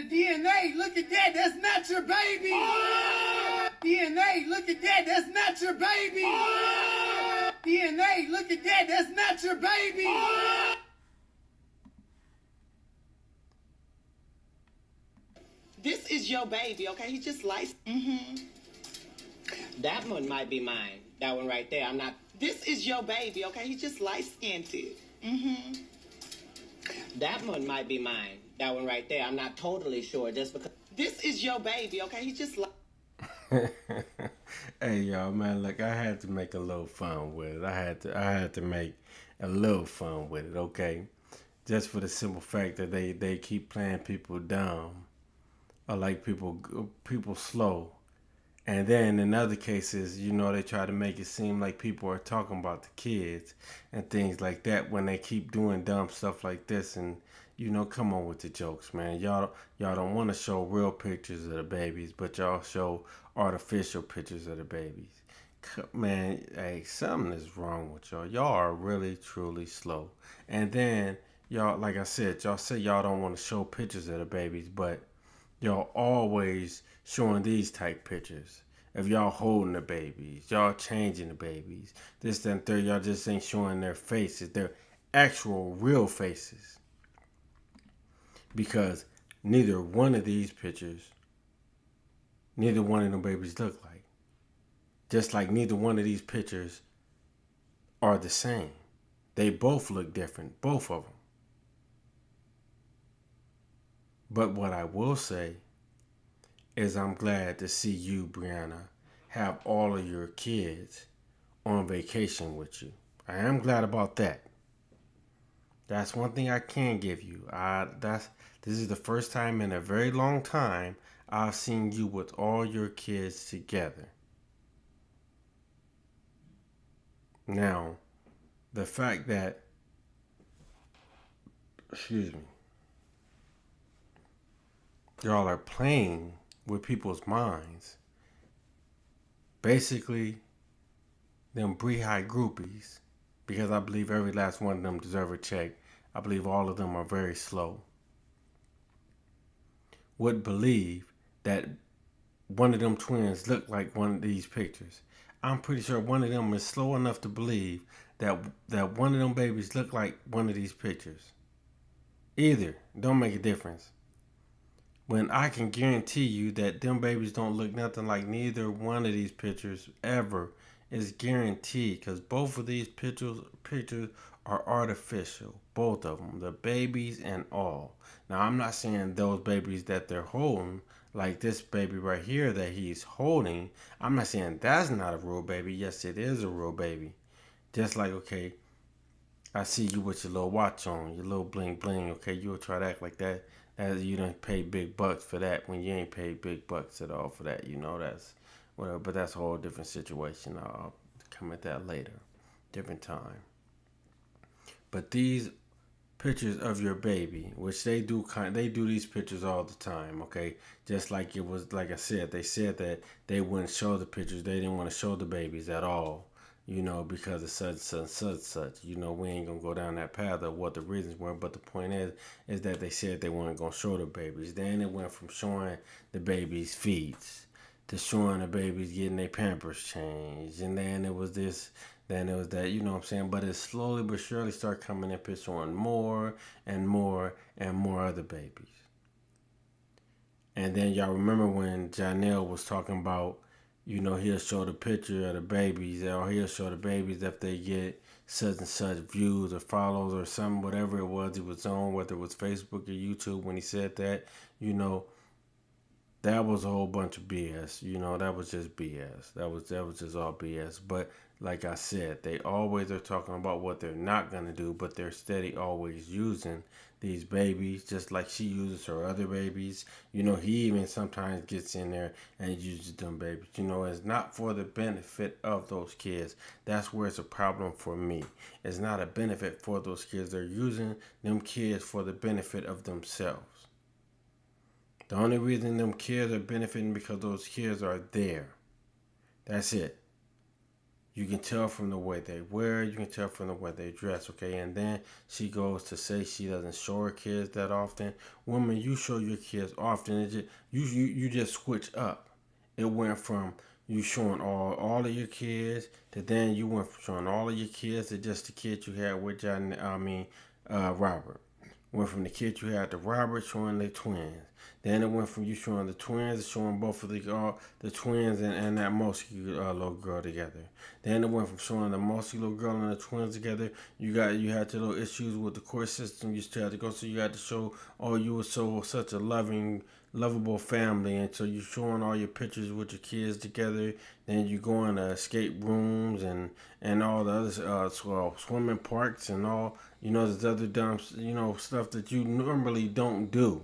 DNA, look at that, that's not your baby. DNA, look at that, that's not your baby. DNA, look at that, that's not your baby. This is your baby, okay? He just likes. That one might be mine. That one right there. I'm not. This is your baby, okay? He just light-skinned. That one might be mine. That one right there. I'm not totally sure. Just because. This is your baby, okay? He just Hey y'all, man, look, I had to make a little fun with it. I had to make a little fun with it, okay? Just for the simple fact that they keep playing people dumb or like people slow. And then in other cases, you know, they try to make it seem like people are talking about the kids and things like that when they keep doing dumb stuff like this. And, you know, come on with the jokes, man. Y'all don't want to show real pictures of the babies, but y'all show artificial pictures of the babies. Man, hey, something is wrong with y'all. Y'all are really, truly slow. And then, y'all, like I said, y'all say y'all don't want to show pictures of the babies, but y'all always showing these type pictures of y'all holding the babies, y'all changing the babies, this, that, and third. Y'all just ain't showing their faces, their actual real faces. Because neither one of these pictures, neither one of them babies look like. Just like neither one of these pictures are the same. They both look different, both of them. But what I will say is I'm glad to see you, Briana, have all of your kids on vacation with you. I am glad about that. That's one thing I can give you. This is the first time in a very long time I've seen you with all your kids together. Now, the fact that, excuse me, y'all are playing with people's minds. Basically, them Bree-High groupies, because I believe every last one of them deserve a check. I believe all of them are very slow. Would believe that one of them twins look like one of these pictures. I'm pretty sure one of them is slow enough to believe that one of them babies look like one of these pictures. Either. Don't make a difference. When I can guarantee you that them babies don't look nothing like neither one of these pictures ever, is guaranteed, because both of these pictures are artificial. Both of them, the babies and all. Now, I'm not saying those babies that they're holding, like this baby right here that he's holding, I'm not saying that's not a real baby. Yes, it is a real baby. Just like, okay, I see you with your little watch on, your little bling bling. Okay, you'll try to act like that. As you don't pay big bucks for that when you ain't paid big bucks at all for that. You know, that's whatever. But that's a whole different situation. I'll come at that later, different time. But these pictures of your baby, which they do these pictures all the time. Okay, just like it was, like I said, they said that they wouldn't show the pictures. They didn't want to show the babies at all. You know, because of such. You know, we ain't gonna go down that path of what the reasons were, but the point is that they said they weren't gonna show the babies. Then it went from showing the babies' feeds to showing the babies getting their pampers changed, and then it was this, then it was that. You know what I'm saying? But it slowly but surely started coming up and showing more and more and more other babies. And then y'all remember when Johnell was talking about, you know, he'll show the picture of the babies, or he'll show the babies if they get such and such views or follows or something, whatever it was he was on, whether it was Facebook or YouTube. When he said that, you know, that was a whole bunch of BS. You know, that was just BS. That was just all BS. But like I said, they always are talking about what they're not gonna do, but they're steady always using these babies, just like she uses her other babies. You know, he even sometimes gets in there and uses them babies. You know, it's not for the benefit of those kids. That's where it's a problem for me. It's not a benefit for those kids. They're using them kids for the benefit of themselves. The only reason them kids are benefiting because those kids are there. That's it. You can tell from the way they wear. You can tell from the way they dress. Okay, and then she goes to say she doesn't show her kids that often. Woman, you show your kids often. It just, you just switch up. It went from you showing all of your kids to then you went from showing all of your kids to just the kid you had with Robert. Went from the kid you had to Robert showing the twins. Then it went from you showing the twins to showing both of the twins and that musky little girl together. Then it went from showing the musky little girl and the twins together. You had your little issues with the court system. You still had to go, so you had to show, oh, you were such a lovable family, and so you're showing all your pictures with your kids together. Then you go in escape rooms and all the other swimming parks and all. There's other dumb, stuff that you normally don't do.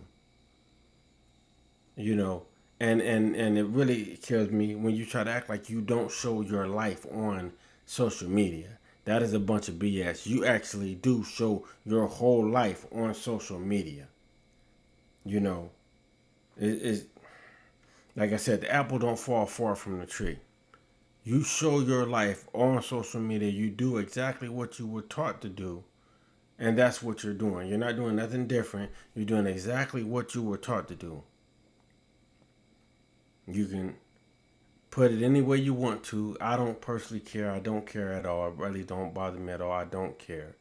And it really kills me when you try to act like you don't show your life on social media. That is a bunch of BS. You actually do show your whole life on social media. It's like I said, the apple don't fall far from the tree. You show your life on social media. You do exactly what you were taught to do. And that's what you're doing. You're not doing nothing different. You're doing exactly what you were taught to do. You can put it any way you want to. I don't personally care. I don't care at all. It really don't bother me at all. I don't care.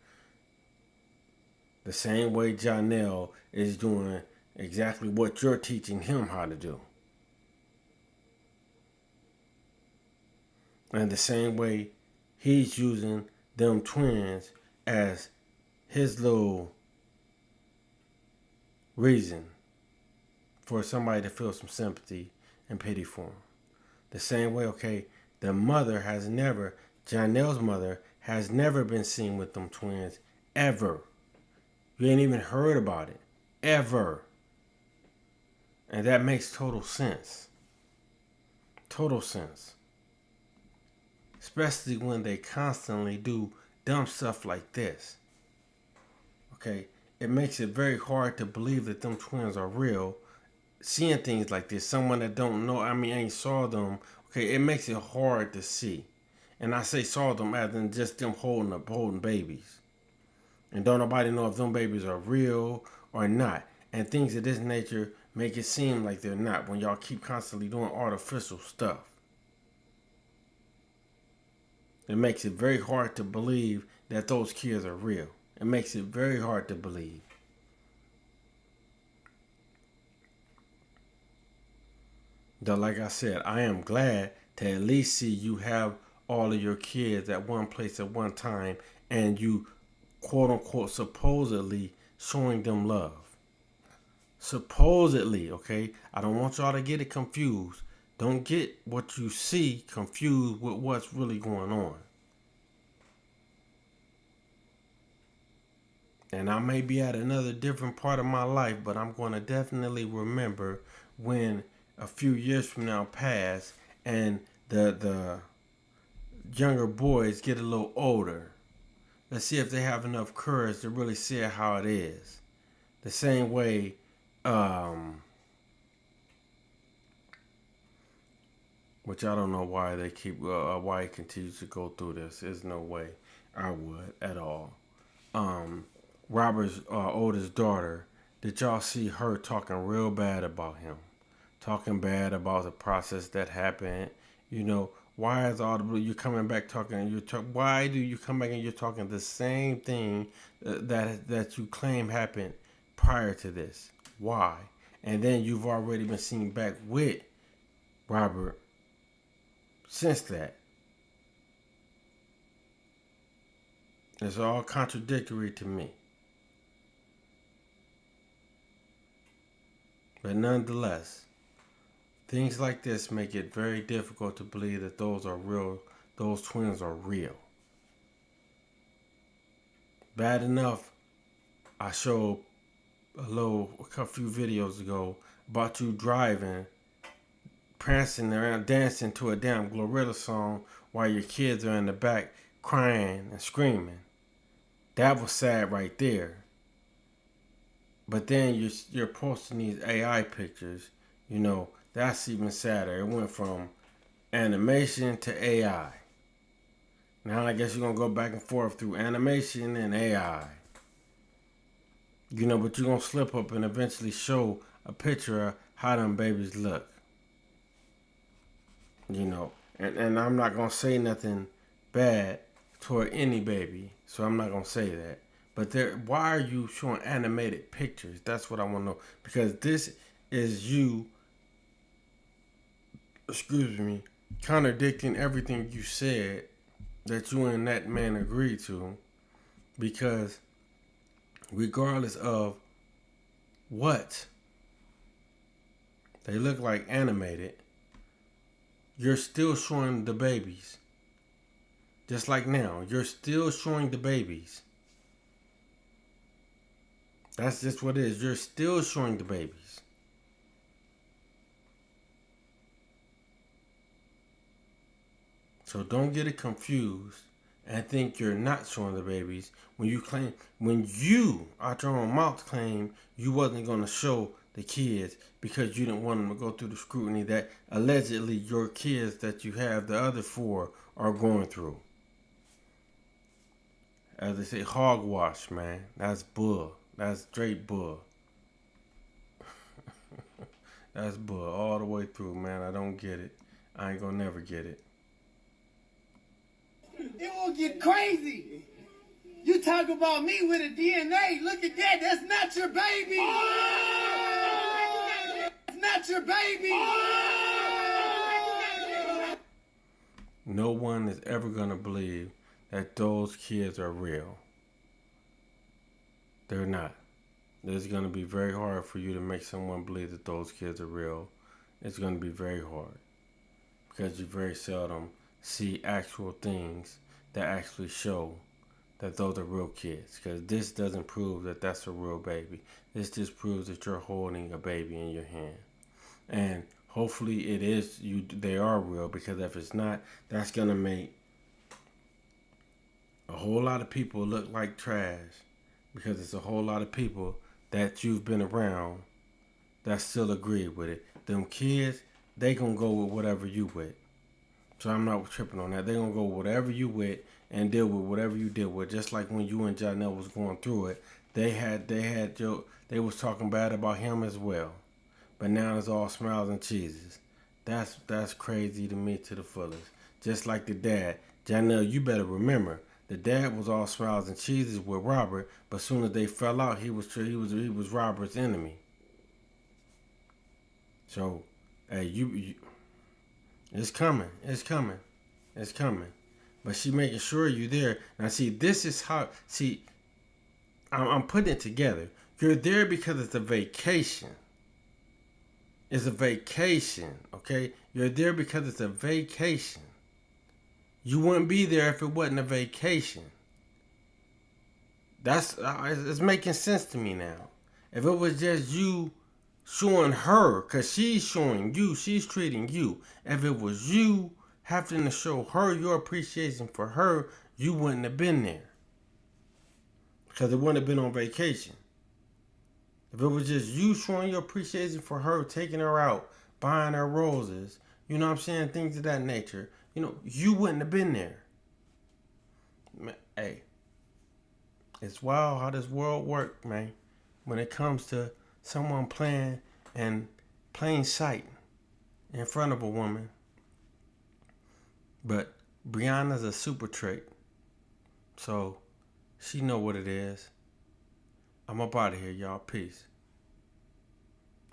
The same way Johnell is doing exactly what you're teaching him how to do. And the same way he's using them twins as his little reason for somebody to feel some sympathy and pity for him. The same way, okay, Johnell's mother has never been seen with them twins, ever. You ain't even heard about it, ever. And that makes total sense. Total sense. Especially when they constantly do dumb stuff like this. Okay, it makes it very hard to believe that them twins are real. Seeing things like this, someone that don't know, ain't saw them. Okay, it makes it hard to see. And I say saw them as in just them holding babies. And don't nobody know if them babies are real or not. And things of this nature make it seem like they're not when y'all keep constantly doing artificial stuff. It makes it very hard to believe that those kids are real. It makes it very hard to believe. Though, like I said, I am glad to at least see you have all of your kids at one place at one time and you, quote unquote, supposedly showing them love. Supposedly, okay? I don't want y'all to get it confused. Don't get what you see confused with what's really going on. And I may be at another different part of my life, but I'm going to definitely remember when a few years from now pass and the younger boys get a little older. Let's see if they have enough courage to really see it how it is. The same way, which I don't know why they keep, why it continues to go through this. There's no way I would at all. Robert's oldest daughter, did y'all see her talking real bad about him? Talking bad about the process that happened. Why is you're coming back talking, why do you come back and you're talking the same thing that you claim happened prior to this? Why? And then you've already been seen back with Robert since that. It's all contradictory to me. But nonetheless, things like this make it very difficult to believe that those twins are real. Bad enough, I showed a few videos ago about you driving, prancing around, dancing to a damn Glorilla song while your kids are in the back crying and screaming. That was sad right there. But then you're posting these AI pictures, that's even sadder. It went from animation to AI. Now I guess you're going to go back and forth through animation and AI. You know, but you're going to slip up and eventually show a picture of how them babies look. You know, and I'm not going to say nothing bad toward any baby, so I'm not going to say that. But why are you showing animated pictures? That's what I want to know. Because this is you, excuse me, contradicting everything you said that you and that man agreed to. Because regardless of what they look like animated, you're still showing the babies. Just like now, you're still showing the babies. That's just what it is. You're still showing the babies. So don't get it confused and think you're not showing the babies when you out your own mouth claim you wasn't going to show the kids because you didn't want them to go through the scrutiny that allegedly your kids that you have, the other 4, are going through. As they say, hogwash, man. That's bull. That's straight bull. That's bull all the way through, man. I don't get it. I ain't gonna never get it. It will get crazy. You talk about me with a DNA. Look at that. That's not your baby. That's not your baby. No one is ever gonna believe that those kids are real. They're not. It's going to be very hard for you to make someone believe that those kids are real. It's going to be very hard because you very seldom see actual things that actually show that those are real kids, because this doesn't prove that that's a real baby. This just proves that you're holding a baby in your hand. And hopefully it is they are real, because if it's not, that's going to make a whole lot of people look like trash, because it's a whole lot of people that you've been around that still agree with it. Them kids, they gonna go with whatever you with. So I'm not tripping on that. They gonna go with whatever you with and deal with whatever you deal with. Just like when you and Johnell was going through it, they was talking bad about him as well. But now it's all smiles and cheeses. That's crazy to me to the fullest. Just like the dad. Johnell, you better remember, the dad was all smiles and cheeses with Robert, but as soon as they fell out, he was Robert's enemy. So, hey, you it's coming, it's coming, it's coming. But she making sure you there. Now, see, this is how. See, I'm putting it together. You're there because it's a vacation. It's a vacation, okay? You're there because it's a vacation. You wouldn't be there if it wasn't a vacation. It's making sense to me now. If it was just you showing her, because she's showing you, she's treating you. If it was you having to show her your appreciation for her, you wouldn't have been there. Because it wouldn't have been on vacation. If it was just you showing your appreciation for her, taking her out, buying her roses, you know what I'm saying, things of that nature, you know, you wouldn't have been there. Man, hey, it's wild how this world works, man. When it comes to someone playing in plain sight in front of a woman. But Briana's a super trick, so she know what it is. I'm up out of here, y'all. Peace.